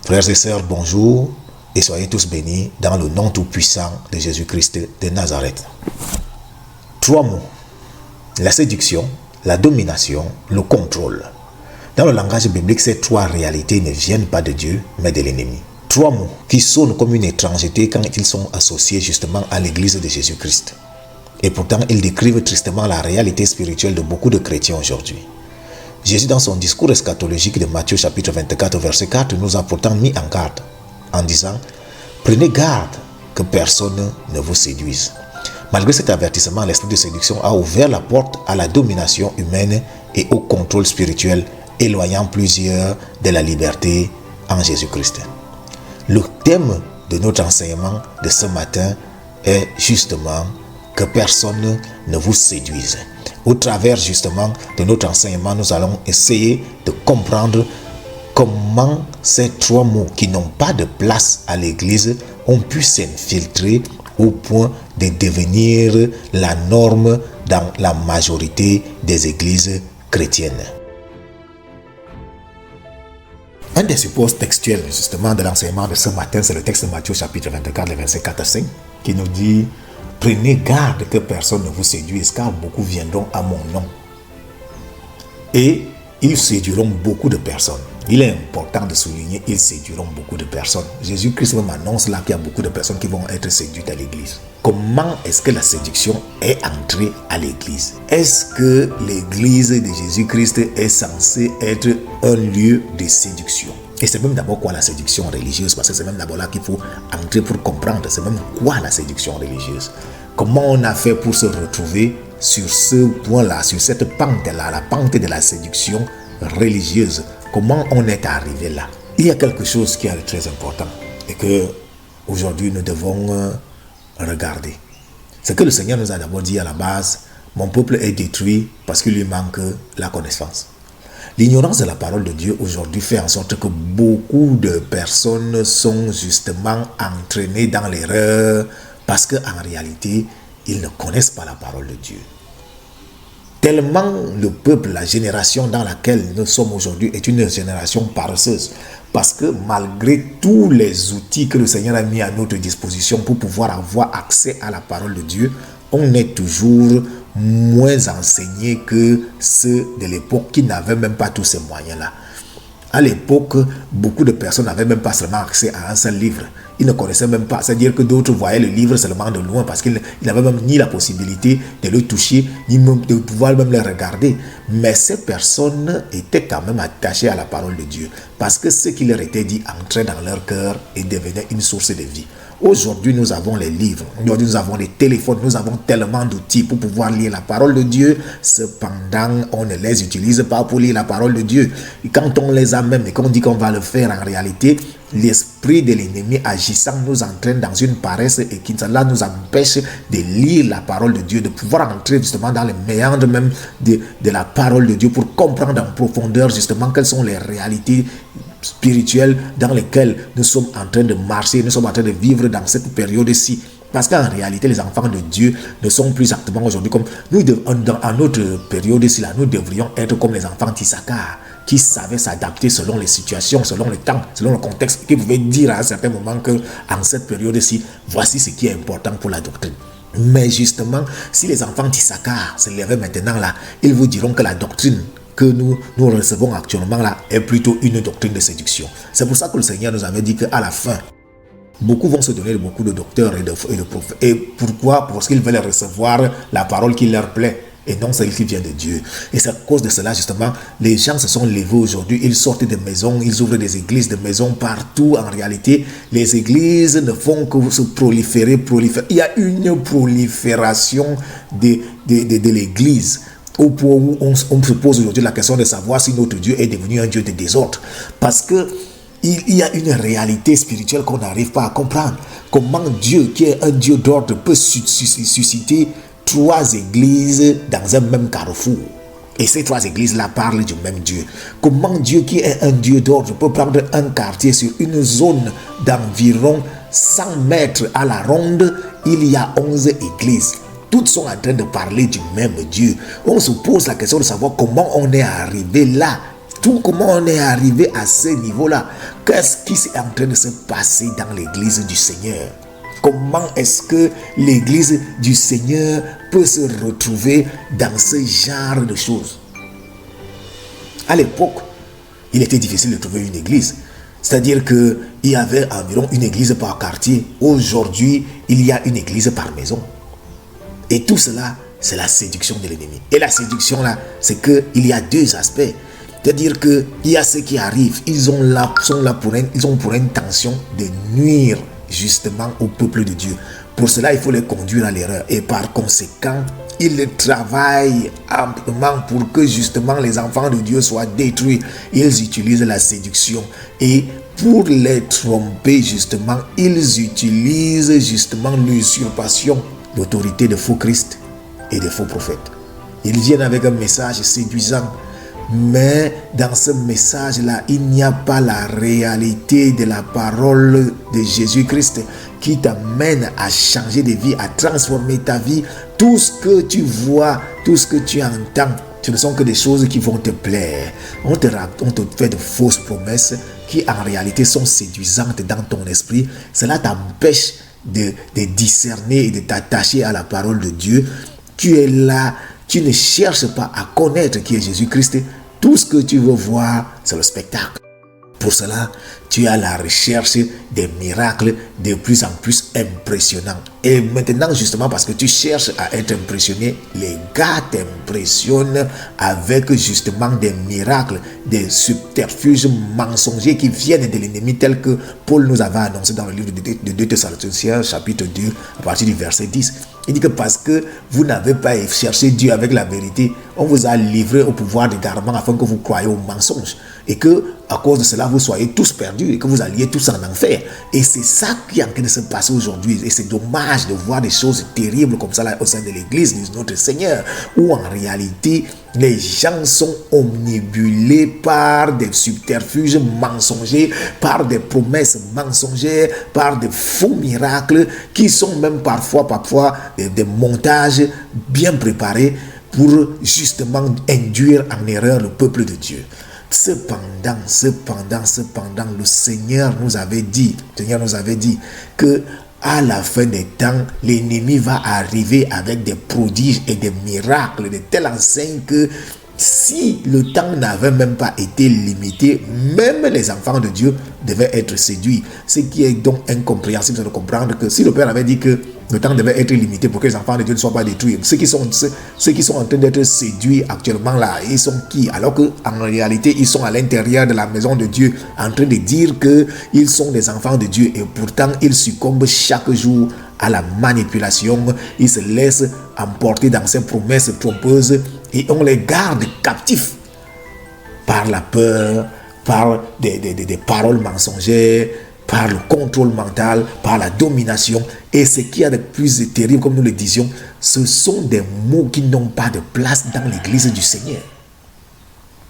Frères et sœurs, bonjour et soyez tous bénis dans le nom tout-puissant de Jésus-Christ de Nazareth. 3 mots: la séduction, la domination, le contrôle. Dans le langage biblique, ces 3 réalités ne viennent pas de Dieu, mais de l'ennemi. 3 mots qui sonnent comme une étrangeté quand ils sont associés justement à l'église de Jésus-Christ. Et pourtant, ils décrivent tristement la réalité spirituelle de beaucoup de chrétiens aujourd'hui. Jésus, dans son discours eschatologique de Matthieu chapitre 24, verset 4, nous a pourtant mis en garde en disant: prenez garde que personne ne vous séduise. Malgré cet avertissement, l'esprit de séduction a ouvert la porte à la domination humaine et au contrôle spirituel, éloignant plusieurs de la liberté en Jésus-Christ. Le thème de notre enseignement de ce matin est justement que personne ne vous séduise. Au travers justement de notre enseignement, nous allons essayer de comprendre comment ces 3 mots qui n'ont pas de place à l'église ont pu s'infiltrer au point de devenir la norme dans la majorité des églises chrétiennes. Un des supports textuels justement de l'enseignement de ce matin, c'est le texte de Matthieu chapitre 24, les versets 4 à 5, qui nous dit: prenez garde que personne ne vous séduise, car beaucoup viendront à mon nom et ils séduiront beaucoup de personnes. Il est important de souligner, ils séduiront beaucoup de personnes. Jésus-Christ même annonce là qu'il y a beaucoup de personnes qui vont être séduites à l'église. Comment est-ce que la séduction est entrée à l'église? Est-ce que l'église de Jésus-Christ est censée être un lieu de séduction? Et c'est même d'abord quoi la séduction religieuse? Parce que c'est même d'abord là qu'il faut entrer pour comprendre. C'est même quoi la séduction religieuse? Comment on a fait pour se retrouver sur ce point-là, sur cette pente-là, la pente de la séduction religieuse? Comment on est arrivé là? Il y a quelque chose qui est très important et que aujourd'hui nous devons regarder. C'est que le Seigneur nous a d'abord dit à la base: mon peuple est détruit parce qu'il lui manque la connaissance. L'ignorance de la parole de Dieu aujourd'hui fait en sorte que beaucoup de personnes sont justement entraînées dans l'erreur parce qu'en réalité, ils ne connaissent pas la parole de Dieu. Tellement le peuple, la génération dans laquelle nous sommes aujourd'hui est une génération paresseuse. Parce que malgré tous les outils que le Seigneur a mis à notre disposition pour pouvoir avoir accès à la parole de Dieu, on est toujours moins enseigné que ceux de l'époque qui n'avaient même pas tous ces moyens-là. À l'époque, beaucoup de personnes n'avaient même pas seulement accès à un seul livre. Ils ne connaissaient même pas. C'est-à-dire que d'autres voyaient le livre seulement de loin parce qu'ils n'avaient même ni la possibilité de le toucher, ni même de pouvoir même le regarder. Mais ces personnes étaient quand même attachées à la parole de Dieu parce que ce qui leur était dit entrait dans leur cœur et devenait une source de vie. Aujourd'hui, nous avons les livres, aujourd'hui, nous avons les téléphones, nous avons tellement d'outils pour pouvoir lire la parole de Dieu. Cependant, on ne les utilise pas pour lire la parole de Dieu. Et quand on les a même et qu'on dit qu'on va le faire en réalité, l'esprit de l'ennemi agissant nous entraîne dans une paresse et qui cela nous empêche de lire la parole de Dieu, de pouvoir entrer justement dans les méandres même de la parole de Dieu pour comprendre en profondeur justement quelles sont les réalités spirituelles dans lesquelles nous sommes en train de marcher, nous sommes en train de vivre dans cette période-ci. Parce qu'en réalité, les enfants de Dieu ne sont plus exactement aujourd'hui comme nous, en notre période-ci, là, nous devrions être comme les enfants d'Issachar, qui savaient s'adapter selon les situations, selon le temps, selon le contexte, qui pouvaient dire à un certain moment que en cette période-ci, voici ce qui est important pour la doctrine. Mais justement, si les enfants d'Issachar se levaient maintenant là, ils vous diront que la doctrine que nous recevons actuellement là est plutôt une doctrine de séduction. C'est pour ça que le Seigneur nous avait dit qu'à la fin, beaucoup vont se donner beaucoup de docteurs et de prophètes. Et pourquoi? Parce qu'ils veulent recevoir la parole qui leur plaît et non celle qui vient de Dieu. Et c'est à cause de cela justement, les gens se sont levés aujourd'hui, ils sortent des maisons, ils ouvrent des églises, des maisons partout. En réalité, les églises ne font que se proliférer. Il y a une prolifération de l'église. Au point où on se pose aujourd'hui la question de savoir si notre Dieu est devenu un Dieu de désordre. Parce que il y a une réalité spirituelle qu'on n'arrive pas à comprendre. Comment Dieu, qui est un Dieu d'ordre, peut susciter 3 églises dans un même carrefour. Et ces 3 églises-là parlent du même Dieu. Comment Dieu, qui est un Dieu d'ordre, peut prendre un quartier sur une zone d'environ 100 mètres à la ronde, il y a 11 églises. Toutes sont en train de parler du même Dieu. On se pose la question de savoir comment on est arrivé là. tout, comment on est arrivé à ce niveau-là? Qu'est-ce qui est en train de se passer dans l'église du Seigneur? Comment est-ce que l'église du Seigneur peut se retrouver dans ce genre de choses? À l'époque, il était difficile de trouver une église. C'est-à-dire qu'il y avait environ une église par quartier. Aujourd'hui, il y a une église par maison. Et tout cela, c'est la séduction de l'ennemi. Et la séduction là, c'est qu'il y a deux aspects. C'est-à-dire qu'il y a ceux qui arrivent, ils ont pour intention de nuire justement au peuple de Dieu. Pour cela, il faut les conduire à l'erreur. Et par conséquent, ils travaillent amplement pour que justement les enfants de Dieu soient détruits. Ils utilisent la séduction. Et pour les tromper justement, ils utilisent justement l'usurpation d'autorité de faux Christ et de faux prophètes. Ils viennent avec un message séduisant. Mais dans ce message-là, il n'y a pas la réalité de la parole de Jésus-Christ qui t'amène à changer de vie, à transformer ta vie. Tout ce que tu vois, tout ce que tu entends, ce ne sont que des choses qui vont te plaire. On te fait de fausses promesses qui en réalité sont séduisantes dans ton esprit. Cela t'empêche de discerner et de t'attacher à la parole de Dieu. Tu es là. Tu ne cherches pas à connaître qui est Jésus-Christ. Tout ce que tu veux voir, c'est le spectacle. Pour cela, tu es à la recherche des miracles de plus en plus impressionnants. Et maintenant, justement, parce que tu cherches à être impressionné, les gars t'impressionnent avec justement des miracles, des subterfuges mensongers qui viennent de l'ennemi, tels que Paul nous avait annoncé dans le livre de 2 Thessaloniciens, chapitre 2, à partir du verset 10. Il dit que parce que vous n'avez pas cherché Dieu avec la vérité, on vous a livré au pouvoir d'égarement afin que vous croyiez aux mensonges. Et que, à cause de cela, vous soyez tous perdus et que vous alliez tous en enfer. Et c'est ça qui est en train de se passer aujourd'hui. Et c'est dommage de voir des choses terribles comme ça là, au sein de l'église de notre Seigneur, où en réalité, les gens sont omnibulés par des subterfuges mensongers, par des promesses mensongères, par des faux miracles qui sont même parfois des montages bien préparés pour justement induire en erreur le peuple de Dieu. Cependant, le Seigneur nous avait dit que à la fin des temps, l'ennemi va arriver avec des prodiges et des miracles de telle enseigne que si le temps n'avait même pas été limité, même les enfants de Dieu devaient être séduits. Ce qui est donc incompréhensible, c'est de comprendre que si le Père avait dit que le temps devait être limité pour que les enfants de Dieu ne soient pas détruits, ceux qui sont en train d'être séduits actuellement là, ils sont qui? Alors qu'en réalité, ils sont à l'intérieur de la maison de Dieu en train de dire qu'ils sont des enfants de Dieu et pourtant ils succombent chaque jour à la manipulation. Ils se laissent emporter dans ces promesses trompeuses et on les garde captifs par la peur, par des paroles mensongères, par le contrôle mental, par la domination. Et ce qu'il y a de plus terrible, comme nous le disions, ce sont des mots qui n'ont pas de place dans l'église du Seigneur.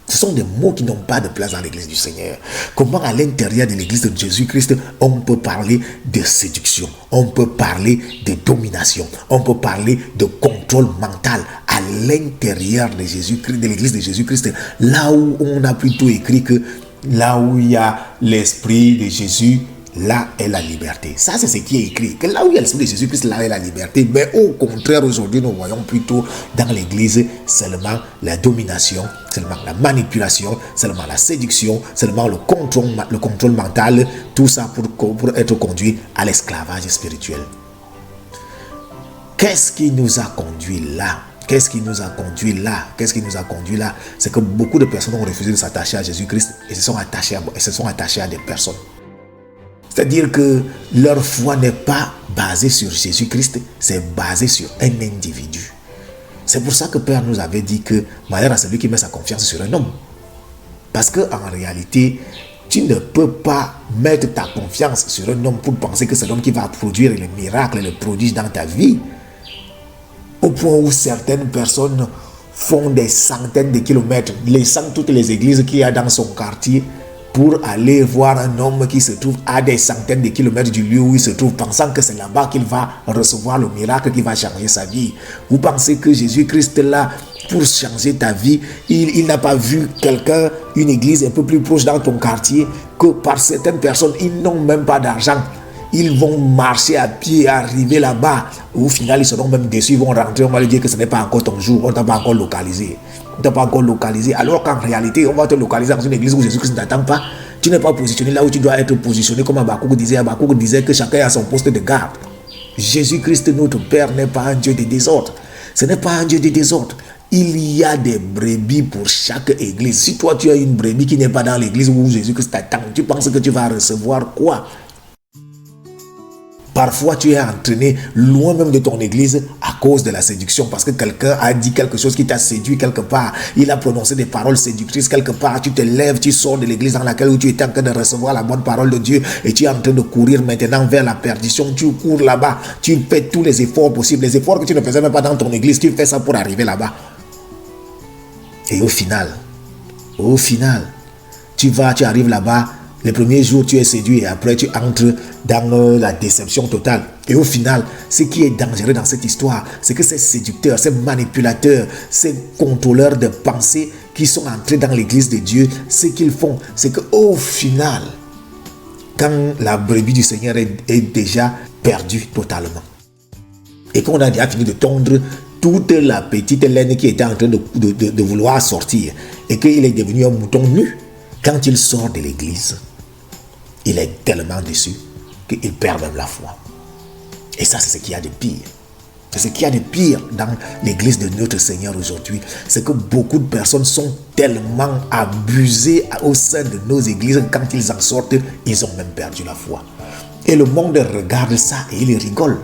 Ce sont des mots qui n'ont pas de place dans l'église du Seigneur. Comment à l'intérieur de l'église de Jésus-Christ, on peut parler de séduction, on peut parler de domination, on peut parler de contrôle mental à l'intérieur de Jésus-Christ, de l'église de Jésus-Christ, là où on a plutôt écrit que là où il y a l'esprit de Jésus, là est la liberté. Ça, c'est ce qui est écrit. Que là où il y a l'esprit de Jésus-Christ, là est la liberté. Mais au contraire, aujourd'hui, nous voyons plutôt dans l'église seulement la domination, seulement la manipulation, seulement la séduction, seulement le contrôle mental. Tout ça pour être conduit à l'esclavage spirituel. Qu'est-ce qui nous a conduit là? Qu'est-ce qui nous a conduit là? C'est que beaucoup de personnes ont refusé de s'attacher à Jésus-Christ et se sont attachés à des personnes. C'est-à-dire que leur foi n'est pas basée sur Jésus-Christ, c'est basé sur un individu. C'est pour ça que Père nous avait dit que malheur à celui qui met sa confiance sur un homme. Parce qu'en réalité, tu ne peux pas mettre ta confiance sur un homme pour penser que c'est l'homme qui va produire les miracles et les prodiges dans ta vie. Au point où certaines personnes font des centaines de kilomètres, laissant toutes les églises qu'il y a dans son quartier pour aller voir un homme qui se trouve à des centaines de kilomètres du lieu où il se trouve, pensant que c'est là-bas qu'il va recevoir le miracle qui va changer sa vie. Vous pensez que Jésus-Christ là, pour changer ta vie. Il n'a pas vu quelqu'un, une église un peu plus proche dans ton quartier, que par certaines personnes, ils n'ont même pas d'argent. Ils vont marcher à pied, arriver là-bas. Au final, ils seront même déçus, ils vont rentrer. On va lui dire que ce n'est pas encore ton jour, on ne t'a pas encore localisé. On ne t'a pas encore localisé. Alors qu'en réalité, on va te localiser dans une église où Jésus-Christ ne t'attend pas. Tu n'es pas positionné là où tu dois être positionné, comme Habakkuk disait. Habakkuk disait que chacun a son poste de garde. Jésus-Christ, notre Père, n'est pas un Dieu de désordre. Ce n'est pas un Dieu de désordre. Il y a des brebis pour chaque église. Si toi, tu as une brebis qui n'est pas dans l'église où Jésus-Christ t'attend, tu penses que tu vas recevoir quoi? Parfois, tu es entraîné loin même de ton église à cause de la séduction, parce que quelqu'un a dit quelque chose qui t'a séduit quelque part. Il a prononcé des paroles séductrices quelque part. Tu te lèves, tu sors de l'église dans laquelle tu étais en train de recevoir la bonne parole de Dieu et tu es en train de courir maintenant vers la perdition. Tu cours là-bas, tu fais tous les efforts possibles, les efforts que tu ne faisais même pas dans ton église, tu fais ça pour arriver là-bas. Et au final, tu arrives là-bas. Les premiers jours, tu es séduit et après, tu entres dans la déception totale. Et au final, ce qui est dangereux dans cette histoire, c'est que ces séducteurs, ces manipulateurs, ces contrôleurs de pensée qui sont entrés dans l'église de Dieu, ce qu'ils font, c'est qu'au final, quand la brebis du Seigneur est déjà perdue totalement, et qu'on a déjà fini de tondre toute la petite laine qui était en train de vouloir sortir, et qu'il est devenu un mouton nu, quand il sort de l'église, il est tellement déçu qu'il perd même la foi. Et ça, c'est ce qu'il y a de pire. C'est ce qu'il y a de pire dans l'église de notre Seigneur aujourd'hui. C'est que beaucoup de personnes sont tellement abusées au sein de nos églises. Quand ils en sortent, ils ont même perdu la foi. Et le monde regarde ça et il rigole.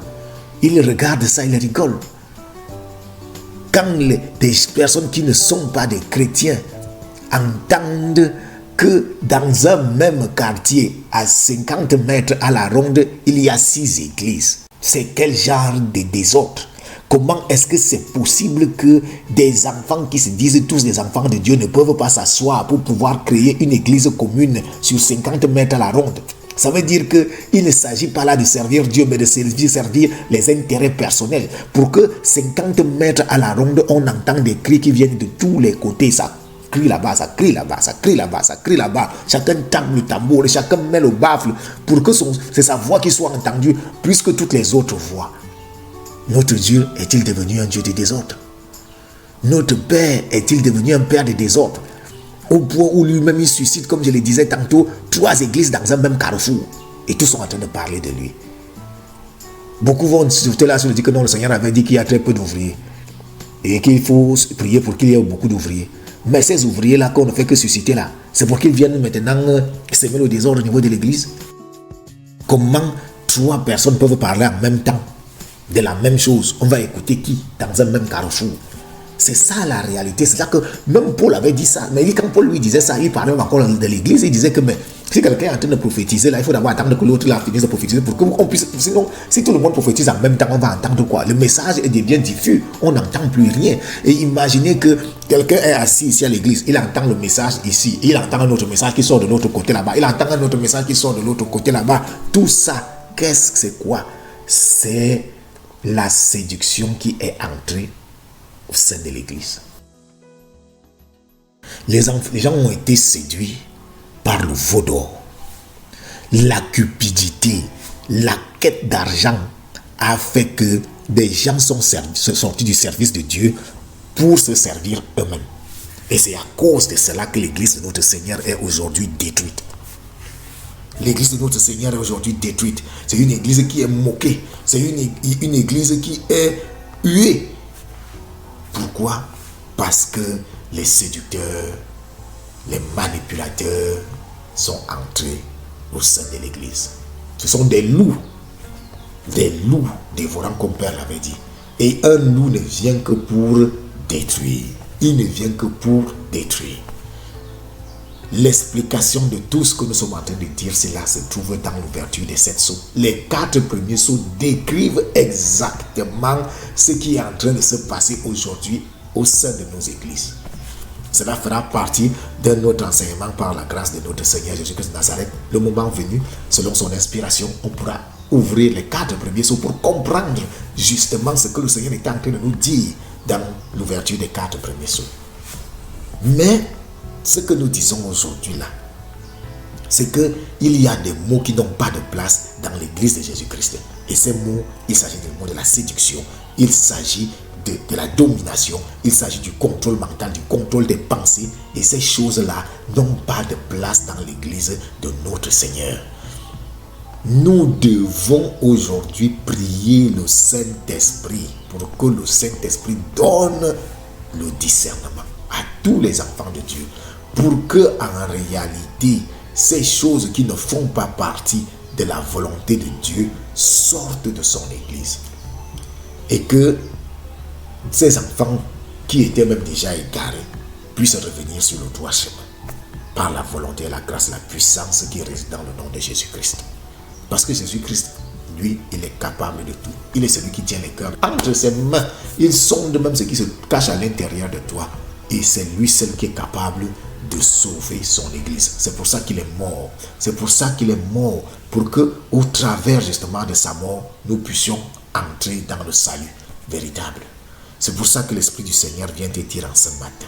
Il regarde ça, il rigole. Quand des personnes qui ne sont pas des chrétiens entendent que dans un même quartier, à 50 mètres à la ronde, il y a 6 églises. C'est quel genre de désordre? Comment est-ce que c'est possible que des enfants qui se disent tous des enfants de Dieu ne peuvent pas s'asseoir pour pouvoir créer une église commune sur 50 mètres à la ronde? Ça veut dire qu'il ne s'agit pas là de servir Dieu, mais de servir les intérêts personnels. Pour que 50 mètres à la ronde, on entend des cris qui viennent de tous les côtés. Ça crie là-bas, ça crie là-bas, ça crie là-bas, ça crie là-bas. Chacun tape le tambour, chacun met le baffle pour que c'est sa voix qui soit entendue plus que toutes les autres voix. Notre Dieu est-il devenu un Dieu de désordre? Notre Père est-il devenu un Père de désordre? Au point où lui-même il suscite, comme je le disais tantôt, 3 églises dans un même carrefour. Et tous sont en train de parler de lui. Beaucoup vont surtout là sur dire que non, le Seigneur avait dit qu'il y a très peu d'ouvriers. Et qu'il faut prier pour qu'il y ait beaucoup d'ouvriers. Mais ces ouvriers-là qu'on ne fait que susciter là, c'est pour qu'ils viennent maintenant semer le désordre au niveau de l'église. Comment 3 personnes peuvent parler en même temps de la même chose? On va écouter qui dans un même carrefour? C'est ça la réalité. C'est ça que même Paul avait dit ça. Mais quand Paul lui disait ça, il parlait encore de l'église. Il disait que mais, si quelqu'un est en train de prophétiser, là, il faut d'abord attendre que l'autre finisse de prophétiser pour qu'on puisse. Sinon, si tout le monde prophétise en même temps, on va entendre quoi? Le message est bien diffus. On n'entend plus rien. Et imaginez que quelqu'un est assis ici à l'église. Il entend le message ici. Il entend un autre message qui sort de l'autre côté là-bas. Il entend un autre message qui sort de l'autre côté là-bas. Tout ça, qu'est-ce que c'est quoi? C'est la séduction qui est entrée au sein de l'église. Les gens ont été séduits par le veau d'or. La cupidité, la quête d'argent a fait que des gens sont sortis du service de Dieu pour se servir eux-mêmes. Et c'est à cause de cela que l'église de notre Seigneur est aujourd'hui détruite. L'église de notre Seigneur est aujourd'hui détruite. C'est une église qui est moquée. C'est une église qui est huée. Pourquoi? Parce que les séducteurs, les manipulateurs sont entrés au sein de l'église. Ce sont des loups dévorants comme Père l'avait dit. Et un loup ne vient que pour détruire. Il ne vient que pour détruire. L'explication de tout ce que nous sommes en train de dire, cela se trouve dans l'ouverture des 7 sceaux. Les 4 premiers sceaux décrivent exactement ce qui est en train de se passer aujourd'hui au sein de nos églises. Cela fera partie de notre enseignement par la grâce de notre Seigneur Jésus-Christ de Nazareth. Le moment venu, selon son inspiration, on pourra ouvrir les 4 premiers sceaux pour comprendre justement ce que le Seigneur est en train de nous dire dans l'ouverture des 4 premiers sceaux. Mais ce que nous disons aujourd'hui là, c'est qu'il y a des mots qui n'ont pas de place dans l'église de Jésus-Christ. Et ces mots, il s'agit des mots de la séduction, il s'agit de la domination, il s'agit du contrôle mental, du contrôle des pensées. Et ces choses-là n'ont pas de place dans l'église de notre Seigneur. Nous devons aujourd'hui prier le Saint-Esprit pour que le Saint-Esprit donne le discernement à tous les enfants de Dieu, pour que en réalité ces choses qui ne font pas partie de la volonté de Dieu sortent de son Église, et que ces enfants qui étaient même déjà égarés puissent revenir sur le droit chemin par la volonté, la grâce, la puissance qui réside dans le nom de Jésus-Christ. Parce que Jésus-Christ, lui, il est capable de tout. Il est celui qui tient les cœurs entre ses mains. Il sonde même ce qui se cache à l'intérieur de toi. Et c'est lui seul qui est capable de sauver son Église. C'est pour ça qu'il est mort. C'est pour ça qu'il est mort. Pour que, au travers justement de sa mort, nous puissions entrer dans le salut véritable. C'est pour ça que l'Esprit du Seigneur vient te dire en ce matin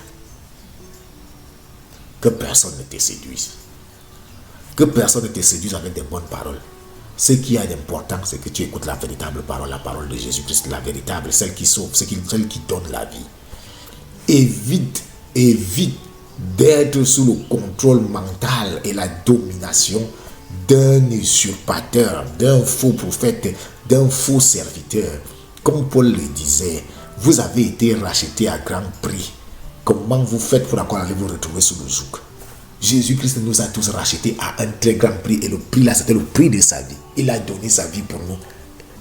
que personne ne te séduise. Que personne ne te séduise avec des bonnes paroles. Ce qui a d'important, c'est que tu écoutes la véritable parole, la parole de Jésus-Christ, la véritable, celle qui sauve, celle qui donne la vie. Évite d'être sous le contrôle mental et la domination d'un usurpateur, d'un faux prophète, d'un faux serviteur. Comme Paul le disait, vous avez été rachetés à grand prix. Comment vous faites pour encore aller vous retrouver sous le joug? Jésus-Christ nous a tous rachetés à un très grand prix. Et le prix là, c'était le prix de sa vie. Il a donné sa vie pour nous.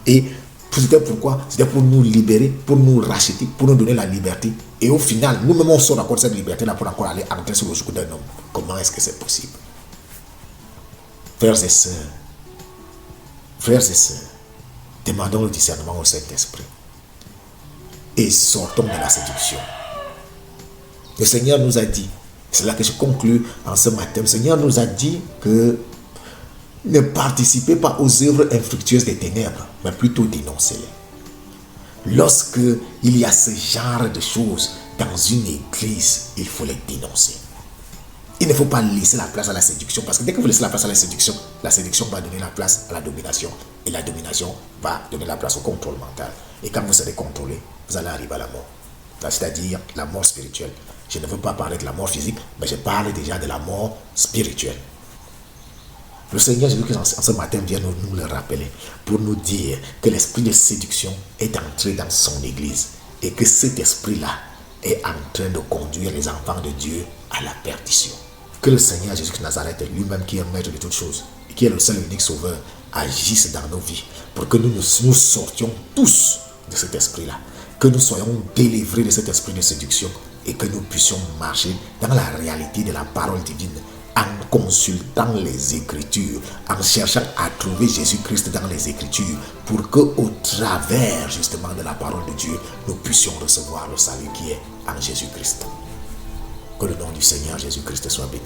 Et c'était pourquoi? C'était pour nous libérer, pour nous racheter, pour nous donner la liberté. Et au final, nous-mêmes, on sort encore de cette liberté-là pour encore aller entrer sur le joug d'un homme. Comment est-ce que c'est possible? Frères et sœurs, demandons le discernement au Saint-Esprit. Et sortons de la séduction. Le Seigneur nous a dit, c'est là que je conclue en ce matin, le Seigneur nous a dit que ne participez pas aux œuvres infructueuses des ténèbres, mais plutôt dénoncez-les. Lorsque il y a ce genre de choses dans une église, il faut les dénoncer. Il ne faut pas laisser la place à la séduction, parce que dès que vous laissez la place à la séduction va donner la place à la domination, et la domination va donner la place au contrôle mental. Et quand vous serez contrôlé, vous allez arriver à la mort, c'est-à-dire la mort spirituelle. Je ne veux pas parler de la mort physique, mais je parle déjà de la mort spirituelle. Le Seigneur Jésus-Christ en ce matin vient nous le rappeler pour nous dire que l'esprit de séduction est entré dans son église et que cet esprit-là est en train de conduire les enfants de Dieu à la perdition. Que le Seigneur Jésus-Christ de Nazareth, lui-même qui est maître de toutes choses et qui est le seul et unique sauveur, agisse dans nos vies pour que nous sortions tous de cet esprit-là, que nous soyons délivrés de cet esprit de séduction et que nous puissions marcher dans la réalité de la parole divine en consultant les Écritures, en cherchant à trouver Jésus-Christ dans les Écritures pour qu'au travers justement de la parole de Dieu, nous puissions recevoir le salut qui est en Jésus-Christ. Que le nom du Seigneur Jésus-Christ soit béni.